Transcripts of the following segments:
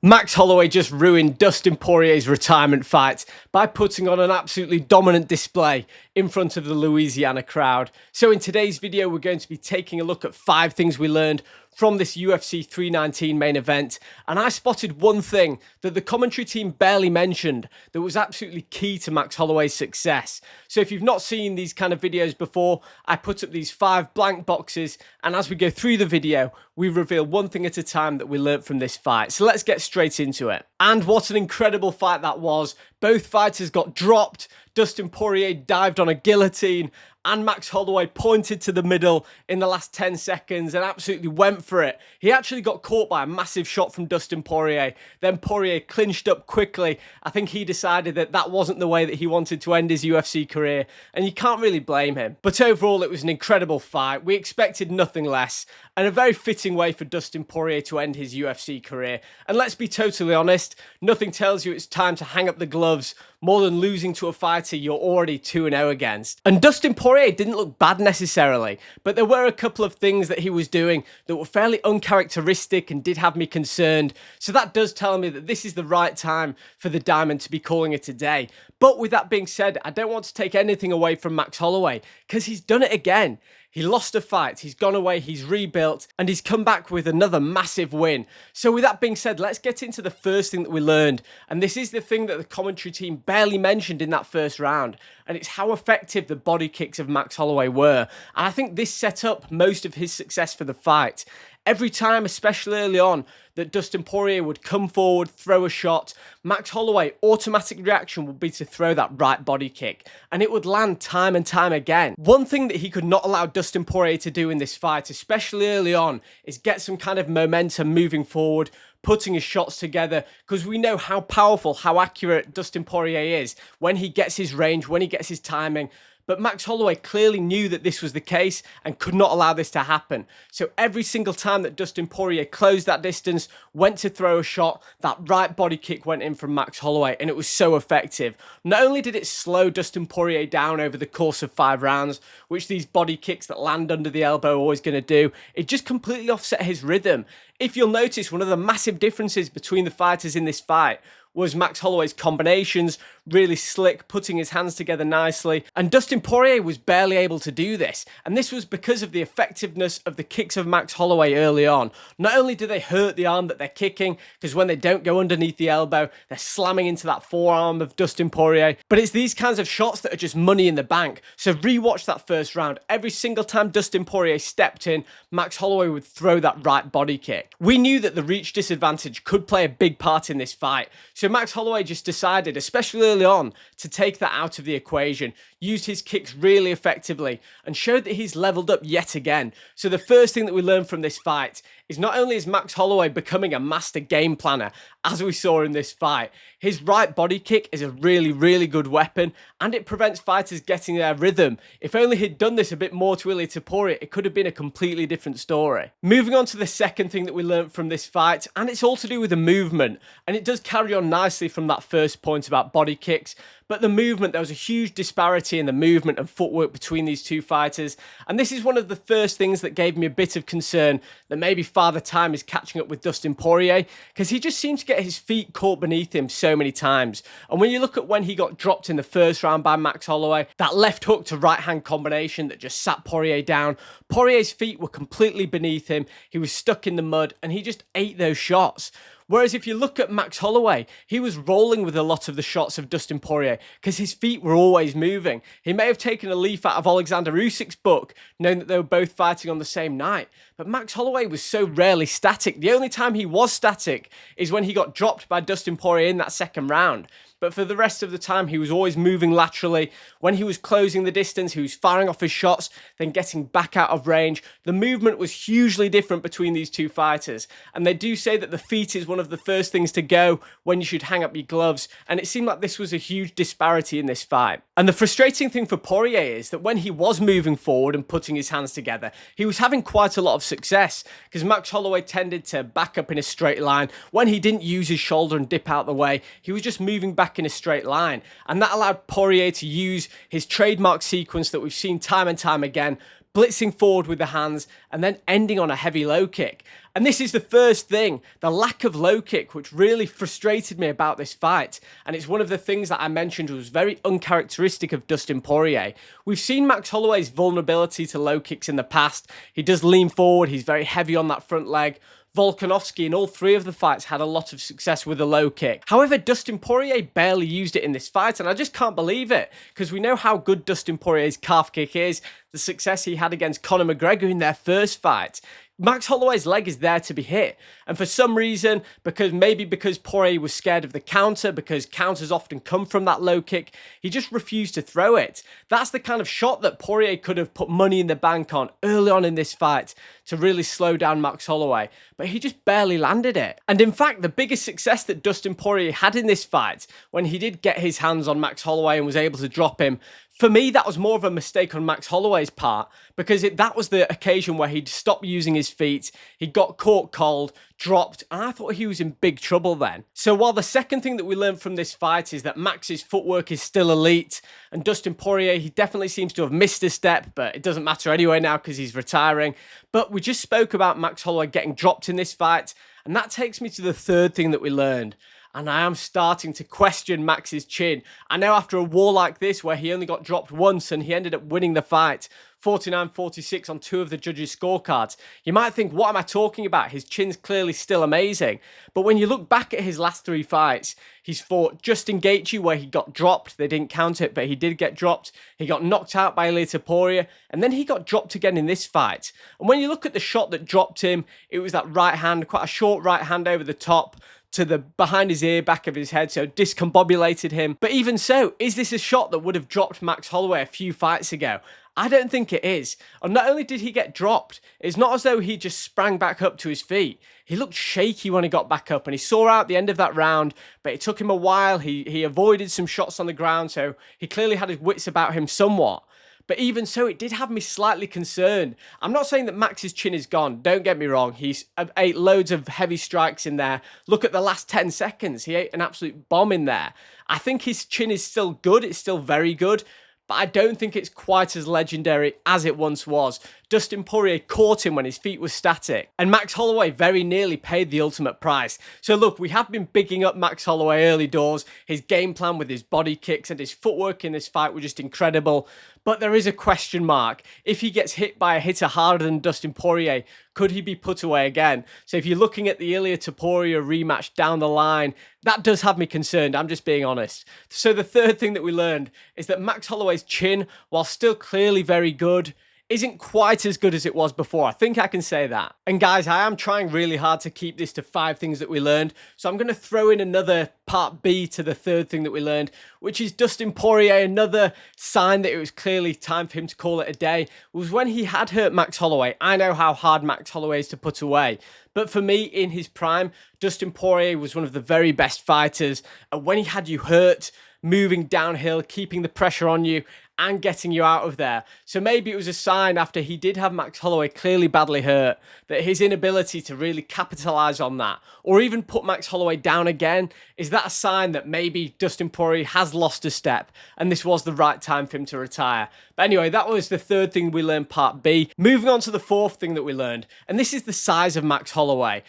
Max Holloway just ruined Dustin Poirier's retirement fight by putting on an absolutely dominant display in front of the Louisiana crowd. So in today's video, we're going to be taking a look at 5 things we learned from this UFC 319 main event. And I spotted one thing that the commentary team barely mentioned that was absolutely key to Max Holloway's success. So if you've not seen these kind of videos before, I put up these 5 blank boxes, and as we go through the video, we reveal one thing at a time that we learned from this fight. So let's get straight into it. And what an incredible fight that was. Both fighters got dropped. Dustin Poirier dived on a guillotine, and Max Holloway pointed to the middle in the last 10 seconds and absolutely went for it. He actually got caught by a massive shot from Dustin Poirier. Then Poirier clinched up quickly. I think he decided that that wasn't the way that he wanted to end his UFC career, and you can't really blame him. But overall, it was an incredible fight. We expected nothing less, and a very fitting way for Dustin Poirier to end his UFC career. And let's be totally honest, nothing tells you it's time to hang up the gloves more than losing to a fighter you're already 2-0 against. And Dustin Poirier didn't look bad necessarily, but there were a couple of things that he was doing that were fairly uncharacteristic and did have me concerned. So that does tell me that this is the right time for the Diamond to be calling it a day. But with that being said, I don't want to take anything away from Max Holloway, because he's done it again. He lost a fight, he's gone away, he's rebuilt, and he's come back with another massive win. So with that being said, let's get into the first thing that we learned. And this is the thing that the commentary team barely mentioned in that first round. And it's how effective the body kicks of Max Holloway were. And I think this set up most of his success for the fight. Every time, especially early on, that Dustin Poirier would come forward, throw a shot, Max Holloway, automatic reaction would be to throw that right body kick, and it would land time and time again. One thing that he could not allow Dustin Poirier to do in this fight, especially early on, is get some kind of momentum moving forward, putting his shots together, because we know how powerful, how accurate Dustin Poirier is when he gets his range, when he gets his timing. But Max Holloway clearly knew that this was the case and could not allow this to happen. So every single time that Dustin Poirier closed that distance, went to throw a shot, that right body kick went in from Max Holloway, and it was so effective. Not only did it slow Dustin Poirier down over the course of 5 rounds, which these body kicks that land under the elbow are always going to do, it just completely offset his rhythm. If you'll notice, one of the massive differences between the fighters in this fight was Max Holloway's combinations, really slick, putting his hands together nicely. And Dustin Poirier was barely able to do this. And this was because of the effectiveness of the kicks of Max Holloway early on. Not only do they hurt the arm that they're kicking, because when they don't go underneath the elbow, they're slamming into that forearm of Dustin Poirier, but it's these kinds of shots that are just money in the bank. So rewatch that first round. Every single time Dustin Poirier stepped in, Max Holloway would throw that right body kick. We knew that the reach disadvantage could play a big part in this fight. So Max Holloway just decided, especially early on, to take that out of the equation, used his kicks really effectively, and showed that he's leveled up yet again. So the first thing that we learned from this fight is not only is Max Holloway becoming a master game planner, as we saw in this fight, his right body kick is a really, really good weapon, and it prevents fighters getting their rhythm. If only he'd done this a bit more to Ilia Topuria, it could have been a completely different story. Moving on to the second thing that we learned from this fight, and it's all to do with the movement, and it does carry on nicely from that first point about body kicks. But the movement, there was a huge disparity in the movement and footwork between these two fighters. And this is one of the first things that gave me a bit of concern that maybe Father Time is catching up with Dustin Poirier, because he just seems to get his feet caught beneath him so many times. And when you look at when he got dropped in the first round by Max Holloway, that left hook to right hand combination that just sat Poirier down, Poirier's feet were completely beneath him. He was stuck in the mud, and he just ate those shots. Whereas if you look at Max Holloway, he was rolling with a lot of the shots of Dustin Poirier because his feet were always moving. He may have taken a leaf out of Alexander Usyk's book, knowing that they were both fighting on the same night. But Max Holloway was so rarely static. The only time he was static is when he got dropped by Dustin Poirier in that second round. But for the rest of the time, he was always moving laterally. When he was closing the distance, he was firing off his shots, then getting back out of range. The movement was hugely different between these two fighters. And they do say that the feet is one of the first things to go when you should hang up your gloves. And it seemed like this was a huge disparity in this fight. And the frustrating thing for Poirier is that when he was moving forward and putting his hands together, he was having quite a lot of success, because Max Holloway tended to back up in a straight line. When he didn't use his shoulder and dip out the way, he was just moving back in a straight line, and that allowed Poirier to use his trademark sequence that we've seen time and time again, blitzing forward with the hands, and then ending on a heavy low kick. And this is the first thing, the lack of low kick, which really frustrated me about this fight. And it's one of the things that I mentioned was very uncharacteristic of Dustin Poirier. We've seen Max Holloway's vulnerability to low kicks in the past. He does lean forward, he's very heavy on that front leg. Volkanovski in all three of the fights had a lot of success with a low kick. However, Dustin Poirier barely used it in this fight, and I just can't believe it, because we know how good Dustin Poirier's calf kick is, the success he had against Conor McGregor in their first fight. Max Holloway's leg is there to be hit, and for some reason, because Poirier was scared of the counter, because counters often come from that low kick, he just refused to throw it. That's the kind of shot that Poirier could have put money in the bank on early on in this fight to really slow down Max Holloway, but he just barely landed it. And in fact, the biggest success that Dustin Poirier had in this fight, when he did get his hands on Max Holloway and was able to drop him, for me, that was more of a mistake on Max Holloway's part, because that was the occasion where he'd stopped using his feet, he got caught cold, dropped, and I thought he was in big trouble then. So while the second thing that we learned from this fight is that Max's footwork is still elite, and Dustin Poirier, he definitely seems to have missed a step, but it doesn't matter anyway now because he's retiring. But we just spoke about Max Holloway getting dropped in this fight, and that takes me to the third thing that we learned. And I am starting to question Max's chin. I know after a war like this, where he only got dropped once and he ended up winning the fight, 49-46 on 2 of the judges' scorecards, you might think, what am I talking about? His chin's clearly still amazing. But when you look back at his last 3 fights, he's fought Justin Gaethje, where he got dropped. They didn't count it, but he did get dropped. He got knocked out by Ilir Poirier, and then he got dropped again in this fight. And when you look at the shot that dropped him, it was that right hand, quite a short right hand over the top, to the behind his ear, back of his head, so discombobulated him. But even so, is this a shot that would have dropped Max Holloway a few fights ago? I don't think it is. And not only did he get dropped, it's not as though he just sprang back up to his feet. He looked shaky when he got back up, and he saw out the end of that round, but it took him a while. He avoided some shots on the ground, so he clearly had his wits about him somewhat. But even so, it did have me slightly concerned. I'm not saying that Max's chin is gone. Don't get me wrong. He's ate loads of heavy strikes in there. Look at the last 10 seconds. He ate an absolute bomb in there. I think his chin is still good. It's still very good. But I don't think it's quite as legendary as it once was. Dustin Poirier caught him when his feet were static, and Max Holloway very nearly paid the ultimate price. So look, we have been bigging up Max Holloway early doors. His game plan with his body kicks and his footwork in this fight were just incredible. But there is a question mark. If he gets hit by a hitter harder than Dustin Poirier, could he be put away again? So if you're looking at the Ilir Poirier rematch down the line, that does have me concerned, I'm just being honest. So the third thing that we learned is that Max Holloway's chin, while still clearly very good, isn't quite as good as it was before. I think I can say that. And guys, I am trying really hard to keep this to 5 things that we learned. So I'm going to throw in another part B to the third thing that we learned, which is Dustin Poirier. Another sign that it was clearly time for him to call it a day was when he had hurt Max Holloway. I know how hard Max Holloway is to put away. But for me, in his prime, Dustin Poirier was one of the very best fighters. And when he had you hurt, moving downhill, keeping the pressure on you, and getting you out of there. So maybe it was a sign, after he did have Max Holloway clearly badly hurt, that his inability to really capitalize on that, or even put Max Holloway down again, is that a sign that maybe Dustin Poirier has lost a step and this was the right time for him to retire? But anyway, that was the third thing we learned, part B. Moving on to the fourth thing that we learned, and this is the size of Max Holloway.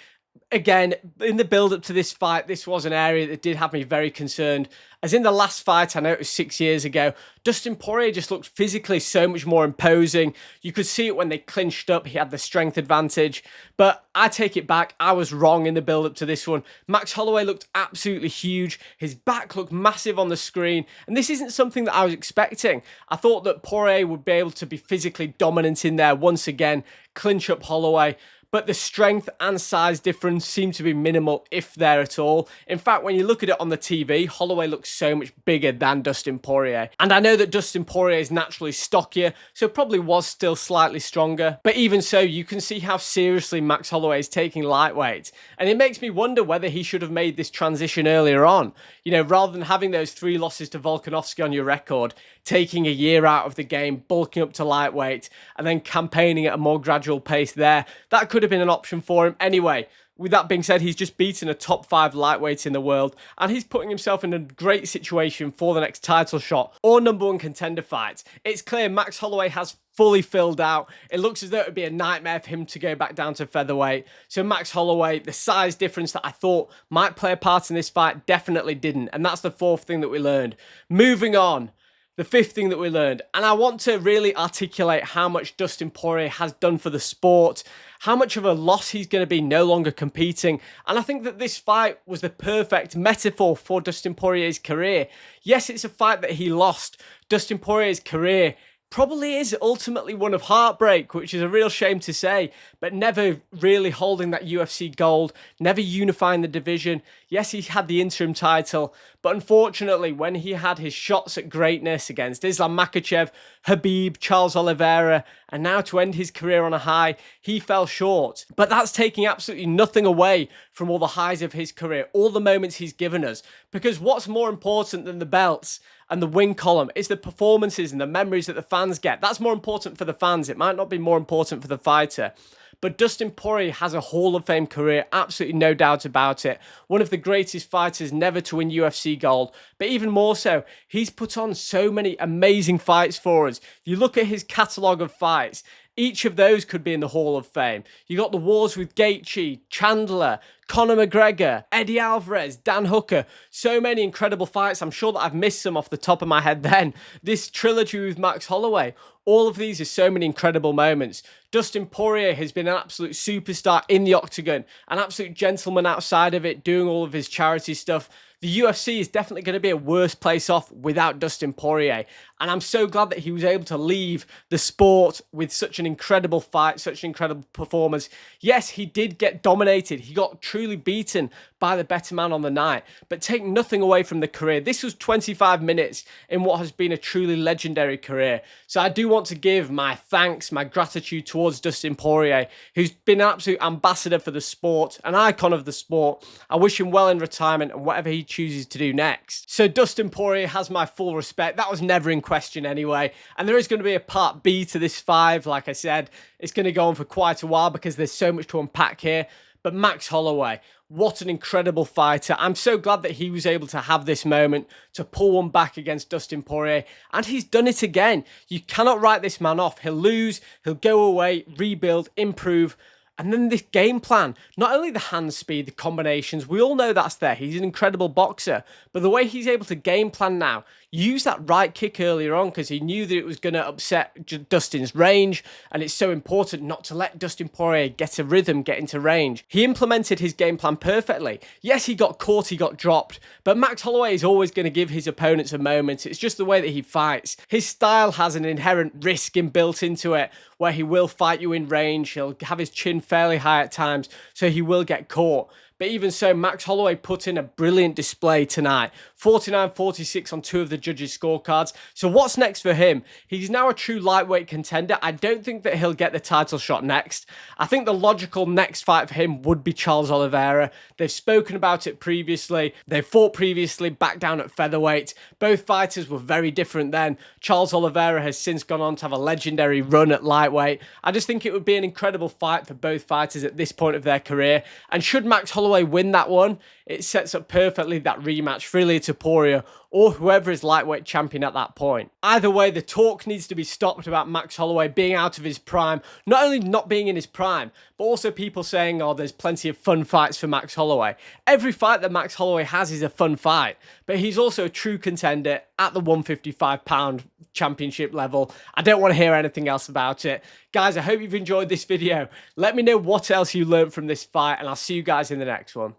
Again, in the build-up to this fight, this was an area that did have me very concerned. As in the last fight, I know it was 6 years ago, Dustin Poirier just looked physically so much more imposing. You could see it when they clinched up. He had the strength advantage. But I take it back. I was wrong in the build-up to this one. Max Holloway looked absolutely huge. His back looked massive on the screen. And this isn't something that I was expecting. I thought that Poirier would be able to be physically dominant in there once again, clinch up Holloway. But the strength and size difference seem to be minimal, if there at all. In fact, when you look at it on the TV, Holloway looks so much bigger than Dustin Poirier. And I know that Dustin Poirier is naturally stockier, so probably was still slightly stronger. But even so, you can see how seriously Max Holloway is taking lightweight. And it makes me wonder whether he should have made this transition earlier on. You know, rather than having those 3 losses to Volkanovski on your record, taking a year out of the game, bulking up to lightweight, and then campaigning at a more gradual pace there. That could have been an option for him. Anyway, with that being said, he's just beaten a top 5 lightweight in the world, and he's putting himself in a great situation for the next title shot or #1 contender fight. It's clear Max Holloway has fully filled out. It looks as though it would be a nightmare for him to go back down to featherweight. So Max Holloway, the size difference that I thought might play a part in this fight definitely didn't. And that's the fourth thing that we learned. Moving on. The fifth thing that we learned, and I want to really articulate how much Dustin Poirier has done for the sport, how much of a loss he's going to be no longer competing, and I think that this fight was the perfect metaphor for Dustin Poirier's career. Yes, it's a fight that he lost. Dustin Poirier's career probably is ultimately one of heartbreak, which is a real shame to say, but never really holding that UFC gold, never unifying the division. Yes, he had the interim title, but unfortunately, when he had his shots at greatness against Islam Makhachev, Khabib, Charles Oliveira, and now to end his career on a high, he fell short. But that's taking absolutely nothing away from all the highs of his career, all the moments he's given us, because what's more important than the belts and the win column is the performances and the memories that the fans get. That's more important for the fans. It might not be more important for the fighter. But Dustin Poirier has a Hall of Fame career, absolutely no doubt about it. One of the greatest fighters never to win UFC gold. But even more so, he's put on so many amazing fights for us. You look at his catalogue of fights, each of those could be in the Hall of Fame. You got the wars with Gaethje, Chandler, Conor McGregor, Eddie Alvarez, Dan Hooker. So many incredible fights. I'm sure that I've missed some off the top of my head then. This trilogy with Max Holloway. All of these are so many incredible moments. Dustin Poirier has been an absolute superstar in the octagon, an absolute gentleman outside of it, doing all of his charity stuff. The UFC is definitely going to be a worse place off without Dustin Poirier. And I'm so glad that he was able to leave the sport with such an incredible fight, such an incredible performance. Yes, he did get dominated. He got truly beaten by the better man on the night. But take nothing away from the career. This was 25 minutes in what has been a truly legendary career. So I do want to give my thanks, my gratitude towards Dustin Poirier, who's been an absolute ambassador for the sport, an icon of the sport. I wish him well in retirement and whatever he chooses to do next. So Dustin Poirier has my full respect. That was never in question anyway. And there is going to be a part B to this 5. Like I said, it's going to go on for quite a while because there's so much to unpack here. But Max Holloway, what an incredible fighter. I'm so glad that he was able to have this moment to pull one back against Dustin Poirier. And he's done it again. You cannot write this man off. He'll lose, he'll go away, rebuild, improve. And then this game plan, not only the hand speed, the combinations, we all know that's there. He's an incredible boxer. But the way he's able to game plan now, use that right kick earlier on because he knew that it was going to upset Dustin's range. And it's so important not to let Dustin Poirier get a rhythm, get into range. He implemented his game plan perfectly. Yes, he got caught, he got dropped. But Max Holloway is always going to give his opponents a moment. It's just the way that he fights. His style has an inherent risk inbuilt into it where he will fight you in range. He'll have his chin fairly high at times, so he will get caught. But even so, Max Holloway put in a brilliant display tonight. 49-46 on 2 of the judges' scorecards. So what's next for him? He's now a true lightweight contender. I don't think that he'll get the title shot next. I think the logical next fight for him would be Charles Oliveira. They've spoken about it previously. They've fought previously back down at featherweight. Both fighters were very different then. Charles Oliveira has since gone on to have a legendary run at lightweight. I just think it would be an incredible fight for both fighters at this point of their career. And should Max Holloway win that one, it sets up perfectly that rematch for Ilia Topuria or whoever is lightweight champion at that point. Either way, the talk needs to be stopped about Max Holloway being out of his prime. Not only not being in his prime, but also people saying, oh, there's plenty of fun fights for Max Holloway. Every fight that Max Holloway has is a fun fight, but he's also a true contender at the 155-pound championship level. I don't want to hear anything else about it. Guys, I hope you've enjoyed this video. Let me know what else you learned from this fight, and I'll see you guys in the next one.